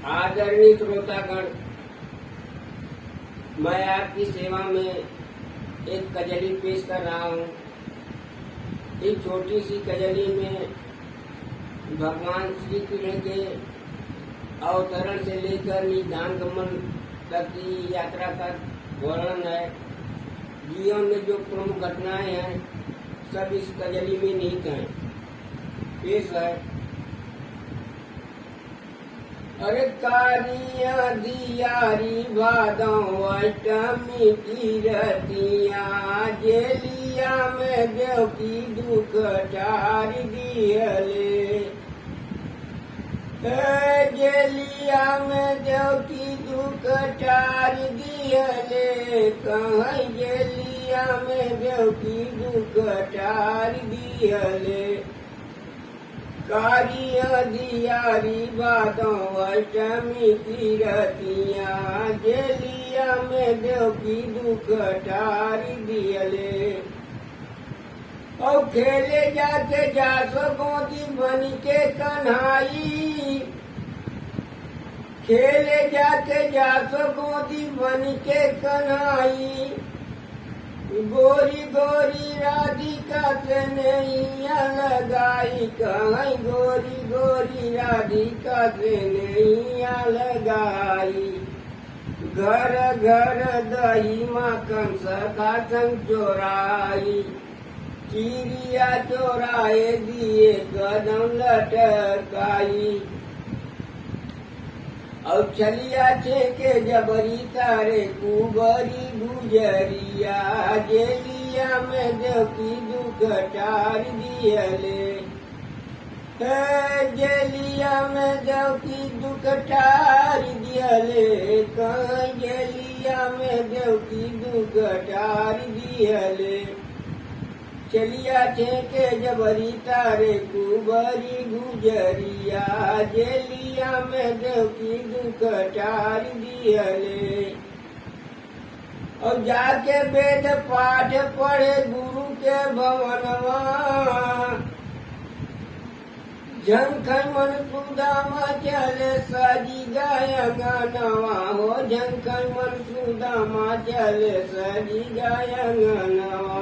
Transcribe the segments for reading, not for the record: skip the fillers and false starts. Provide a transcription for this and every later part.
आदरणीय श्रोतागण, मैं आपकी सेवा में एक कजली पेश कर रहा हूँ। इस छोटी सी कजली में भगवान श्री कृष्ण के अवतरण से लेकर निधान गमन तक की यात्रा का वर्णन है। जीवन में जो प्रमुख घटनाएं हैं सब इस कजली में निहित हैं। पेश है। अरे कारिया दियारी भादों अष्टमी की रतिया, जेलिया में देव की दुख टार दियले। जेलिया में देव की दुख टार दियले, कहीं जेलिया में देव की दुख टार दियले। कारिया दियारी बादों अष्टमी की रतिया, जेलिया में देव की दुख टार दियले। और खेले जाके जासो गोदी बन के कन्हाई, खेले जाके जासो गोदी बन के कन्हाई। गोरी गोरी राधिका से नैया लगाई, कहीं गोरी गोरी राधिका से नैया लगाई। घर घर दही माखन सखा संग चोराई, चिड़िया चोराए दिए कदम लटकाई। और छलिया छेके जबरी तारे कुबरी गुजरिया, जेलिया में देव की दुख टार दियले। जेलिया में देव की दुख टार दियले, कहीं जेलिया में देव की दुख टार दियले। चलिया छेके जबरी तारे कुबरी गुजरिया, जेलिया में देव की दुख टार दियले। और जाके वेद पाठ पढ़े गुरु के भवनवा, झंखन मन सुदामा चले सजी गाया गानवा हो। झंखन मन सुदामा चले सजी गाया गानवा।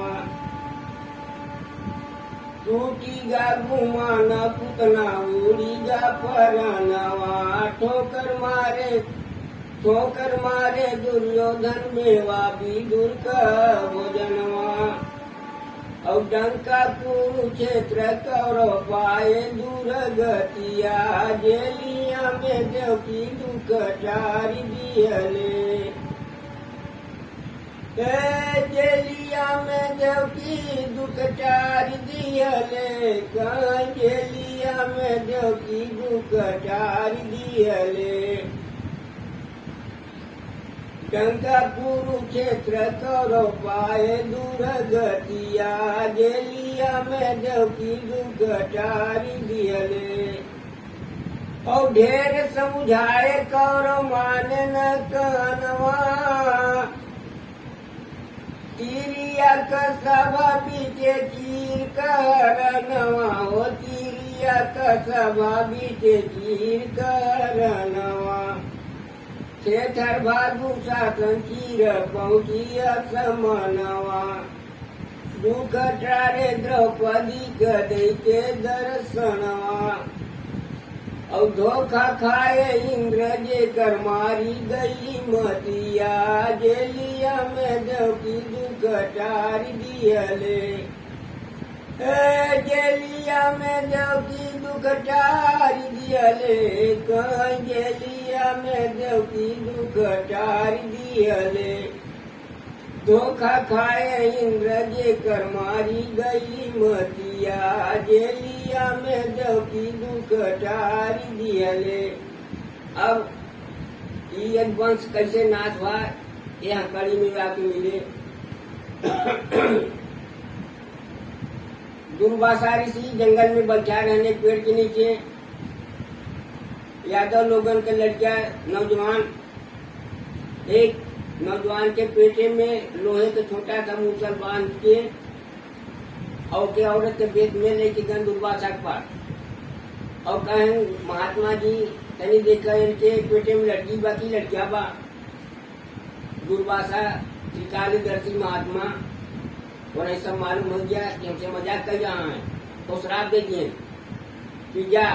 टूटीगा गुमाना पुतना उड़ीगा परनवा, ठोकर मारे दुर्योधन मेवा विदुर का भोजनवा। और डंका कुरुक्षेत्र कौरव पाए दूर गतिया, जेलिया में देव की दुख टार दियले। जेलिया में देव की दुख टार दियले, कहीं जेलिया में देव की दुख टार दियले। डंका कुरुक्षेत्र कौरव पाए दूर गतिया, जेलिया में देव की दुख टार दियले। और ढेर समझाए कौरव माने न कहनवा, तिरिया का सभा बीचे चीर करनवा हो। तिरिया का सभा बीचे चीर करनवा। थेथर भादु शासन चीर पहुँची असमनवा। दुख टारे द्रौपदी कदे के दर्शनवा। और धोखा खाए इंद्र जे कर मारी गई मतिया, जेलिया में देव की दुख टार दियले। जेलिया में देव की दुख टार दियले, कहीं जेलिया में देव की दुख टार दियले। धोखा खाए इंद्र जे कर मारी गई मतिया, जेलिया में देव की दुख टार दियले। अब ये वंश कैसे नाश हुआ, यहाँ कड़ी में आके मिले। दुर्वासा ऋषि जंगल में बैठा रहने पेड़ के नीचे, यादव लोगन के लड़कियां नौजवान, एक नौजवान के पेटे में लोहे का छोटा सा मूसल बांध के और के औरत के बेद में लेके गन दुर्वासा के पास। और कहें महात्मा जी तनी देखकर इनके पेटे में लड़की बाकी लड़किया बा। दुर्वासा त्रिकालदर्शी महात्मा उन्हें सब मालूम हो गया कि हमसे मजाक कर रहा है, तो श्राप दे दिए कि जा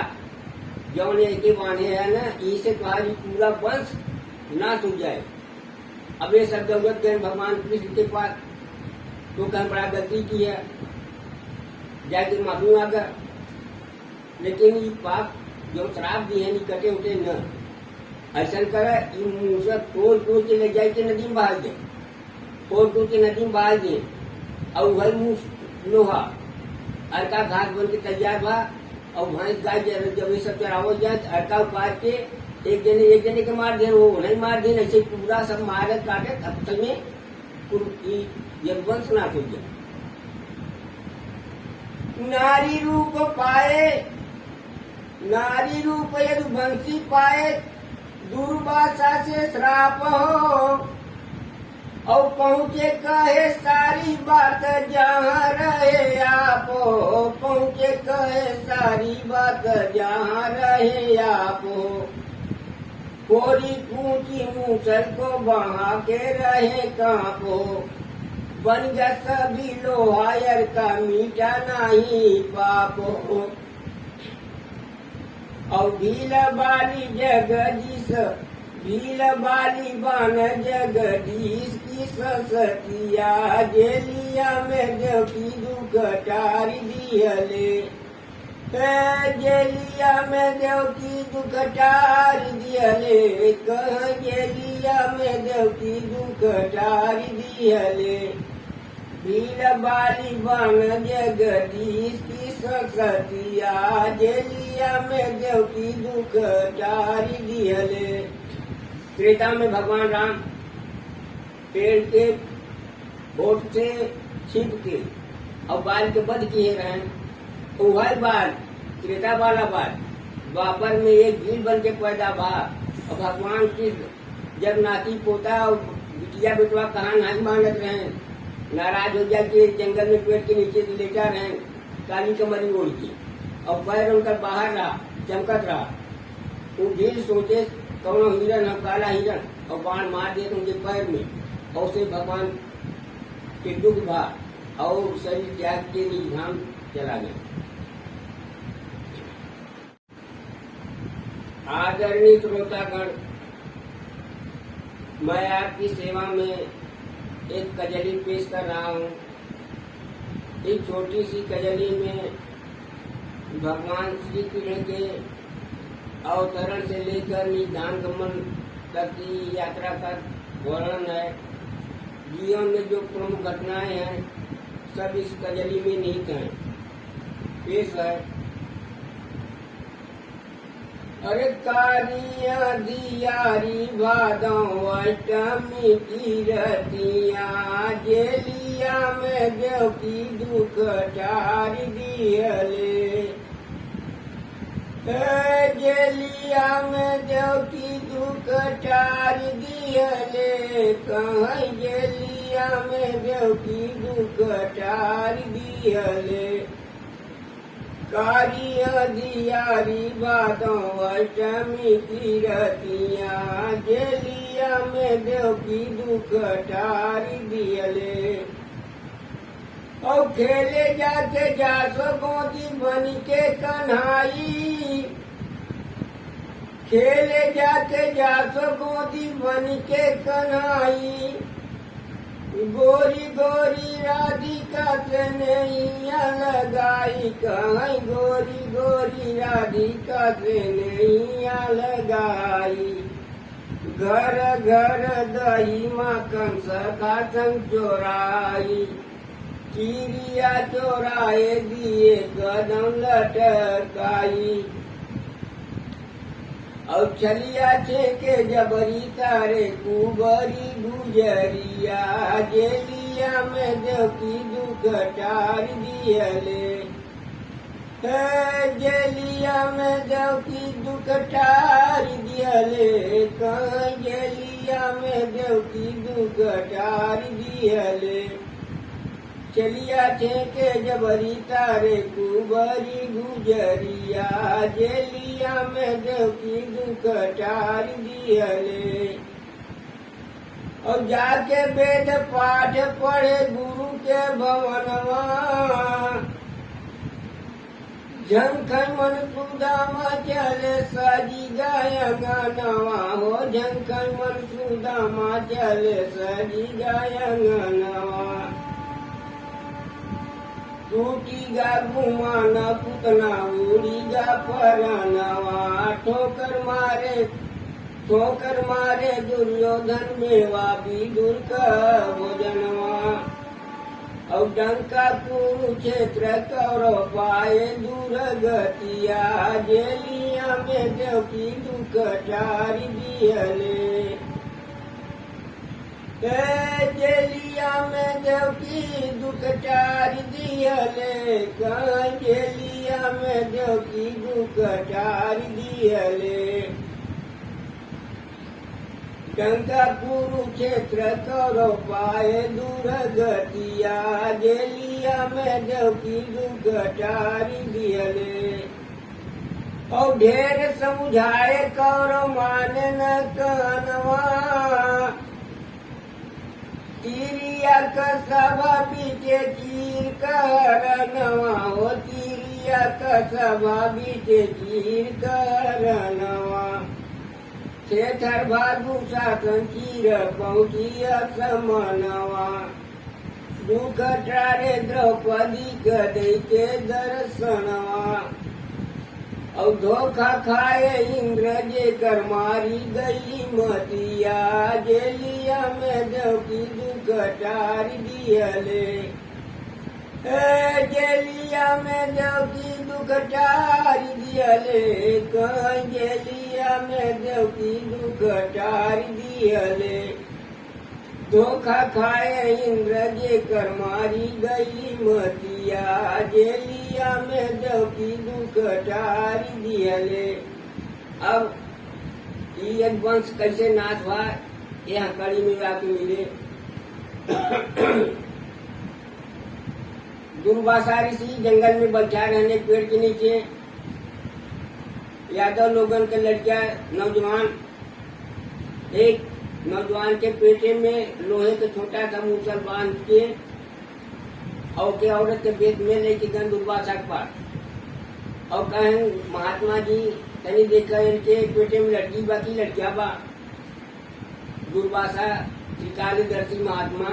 जौन एक बांधे है ना, इसे तुम्हारी पूरा वंश नाश हो जाए। अब ये सब जरूरत गए भगवान कृष्ण के पास, तो कहीं बड़ा गलती की है, जाके माफी मांगा। लेकिन ये पाप जो श्राप दिए हैं कटे उठे न, ऐसा करे मुंह से तोड़ के ले जाए के नदी में बहा दे, तोड़ के नदी में बहा दिए। और वही मुंह लोहा अरका घास बन के तैयार बा। और भैंस गाय जब ये सब चरावो जाए तो अरका उपार के एक जने के मार दे, वो नहीं मार दे, ऐसे पूरा सब मारे काटे तब में वंश नाश हो गया। नारी रूप पाए, नारी रूप यदि बंसी पाए, दुर्वासा से श्राप हो। और पहुँचे कहे सारी बात जहाँ रहे आप, पहुँचे कहे सारी बात जहाँ रहे आप। कोरी कूची मूसल को बहा के रहे कांपो, बन गया सभी लोहायर का मीठा नहीं पापो। और भील बाली जगदीश, भील बाली बन जगदीश की ससतिया, जेलिया में देवकी दुख टारी दियले। जेलिया में देवकी दुख टारी दियले, कह जेलिया में देवकी दुख टारी दियले। भील बाली बन जगदीश की ससतिया, जेलिया में देवकी दुख टारी दियले। त्रेता में भगवान राम पेड़ के बोट से छिप के और बाल के बध किए रहे, वही बाल त्रेता वाला बाल द्वापर में एक भीड़ बन के पैदा भा। और भगवान कृष्ण जब नाती पोता और बिटिया बेटवा कहा नहीं मानत रहे, नाराज हो जाके जंगल में पेड़ के नीचे लेटा रहे काली कमरी ओढ़ के, और पैर उनका बाहर रहा चमकत रहा। वो भीड़ सोचे कौनो हिरन है, काला हिरन, और बाण मार दिए उनके पैर में, और उसे भगवान के दुख भा और शरीर त्याग के निधाम चला गया। आदरणीय श्रोतागण, मैं आपकी सेवा में एक कजली पेश कर रहा हूँ। इस छोटी सी कजली में भगवान श्री कृष्ण के अवतरण से लेकर निधान गमन तक की यात्रा का वर्णन है। जीवन में जो प्रमुख घटनाएं हैं सब इस कजली में निहित हैं। पेश है। अरे कारिया दियारी भादों अष्टमी की रतिया, जेलिया में देव की दुख टारी दियले। जेलिया में देव की दुख टारी दियले, कहीं जेलिया में देव की दुख टारी दियले। कारिया दियारी बादों अष्टमी की रतिया, जेलिया में देव की दुख टारी दियले। और खेले जाके जासो गोदी बन के कन्हाई, खेले जाके जासो गोदी बन के कन्हाई। गोरी गोरी राधिका से नैया लगाई, कहीं गोरी गोरी राधिका से नैया लगाई। घर घर दही माखन सखा संग चोराई, चिड़िया चोराए दिए कदम लटकाई। और छलिया छेके जबरी तारे कुबरी गुजरिया, जेलिया में देव की दुख टारी दियले। जेलिया में देव की दुख टारी दियले, कहीं जेलिया में देव की दुख टारी दियले। चलिया छे के जबरी तारे कुबरी गुजरिया जेलिया में देवकी दुख टार दियले। और जाके वेद पाठ पढ़े गुरु के भवनवा झंखन मन सुदामा चले सजी गाया गानवा हो झंखन मन सुदामा चले सजी गाया गानवा। टूटी गा गुमाना पुतना उड़ी गा परनवा ठोकर मारे दुर्योधन मेवा विदुर का भोजनवा। और डंका कुरुक्षेत्र कौरव पाए दूर गतिया जेलिया में देवकी दुख टारी दियले। जेलिया में देवकी दुख टारी दियले जेलिया में देवकी दुख टारी दियले। डंका कुरुक्षेत्र कौरव पाए दूर गतिया जेलिया में देवकी दुख टारी दियले। और ढेर समझाए कौरव माने न कहनवा तीरिया का सभा बीचे चीर करनवा हो तीरिया का सभा बीचे चीर करनवा। थेथर भादु शासन चीर पहुँचिया समनवा। दुख टारे द्रौपदी कदे के दर्शनवा। और धोखा खाए इंद्र जे कर मारी गई मतिया जेलिया में देवकी दुख टारी दियले। जेलिया में देवकी दुख टारी दियले जेलिया में देवकी दुख टारी दियले। धोखा खाए इंद्र जे कर मारी गई मतिया जेलिया में देवकी दुख टारी दियले। अब ये वंश कैसे नाश हुआ यहाँ कड़ी में आके मिले। दुर्वासा ऋषि जंगल में बैठा रहने पेड़ के नीचे यादव लोगन के लड़कियां नौजवान एक नौजवान के पेटे में लोहे के छोटा सा मूसल बांध के और के औरत के बेट में लेके गए दुर्वासा के पास और कहें महात्मा जी तनी देखकर इनके पेटे में लड़की बाकी लड़कियां बा। दुर्वासा त्रिकालदर्शी महात्मा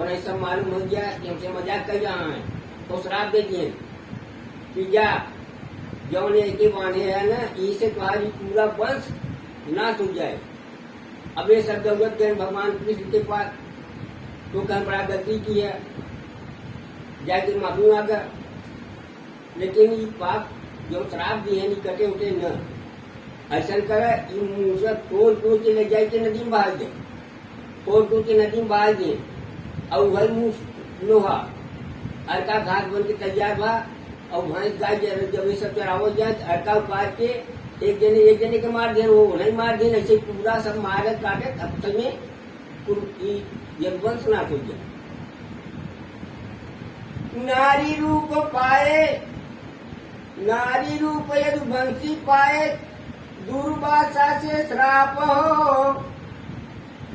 और ऐसा मालूम हो गया कि हमसे मजाक कर रहा है तो श्राप दे दिए कि जा जौन एक बांधे है ना इसे तुम्हारी पूरा वंश नाश हो जाए। अब ये सब जरूरत गए भगवान कृष्ण के पास तो कहीं बड़ा गलती की है जाके माफी मांगा। लेकिन ये पाप जो श्राप दिए नहीं कटे उठे न ऐसा करे मुंह से तोड़ के ले जाए के नदी में बहा दे तोड़ के नदी में बहा दिए और वही मुंह लोहा अरका घास बन के तैयार बा। और भैंस गाय जब ये सब चरावो जाए अरका उपार के एक जने के मार दे वो नहीं मार दे ऐसे पूरा सब मारे काटे तब तक में ये वंश नाश हो गया। नारी रूप यदि वंशी पाए दुर्वासा से श्राप हो।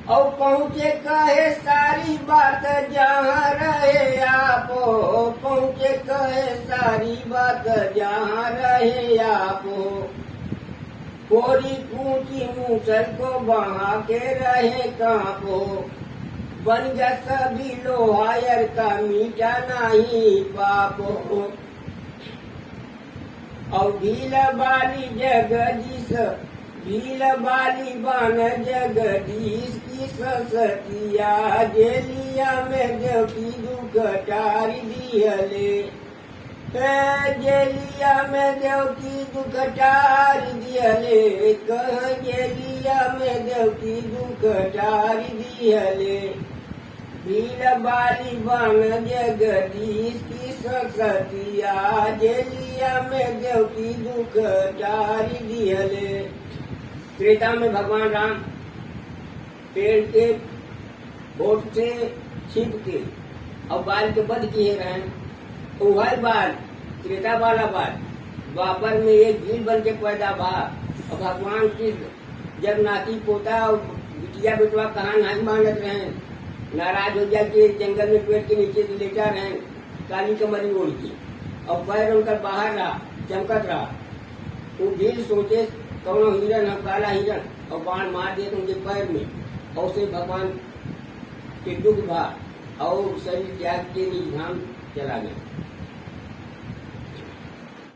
और पहुँचे कहे सारी बात जहाँ रहे आप हो पहुँचे कहे सारी बात जहाँ रहे आप हो। कोरी कूची मूसल को बहा के रहे कांप हो बन गया सभी लोहायर का मीठा नहीं पाप हो। और भील बाली जगदीश भील बाली बन जगदीश की ससतिया जेलिया में देवकी दुख टारी दियले। जेलिया में देवकी दुख टारी दियले कह जेलिया में देवकी दुख टारी दियले। भील बाली बन जगदीश की ससतिया जेलिया में देवकी दुख टारी दियले। त्रेता में भगवान राम पेड़ के बोट से छिप के और बाल के बद किए रहे। वह बाल त्रेता वाला बाल द्वापर में एक भील बन के पैदा भा। और भगवान कृष्ण जब नाती पोता और बिटिया बेटवा कहा नहीं मानत रहे, नाराज हो जाके जंगल में पेड़ के नीचे से लेटा रहे काली कमरी ओढ़ के, और पैर उनकर बाहर रहा चमकत रहा। वो भील सोचे कौनो हिरन है, काला हिरन, और बाण मार दिए उनके पैर में, और उसे भगवान के दुख भा और शरीर त्याग के निज धाम चला गया।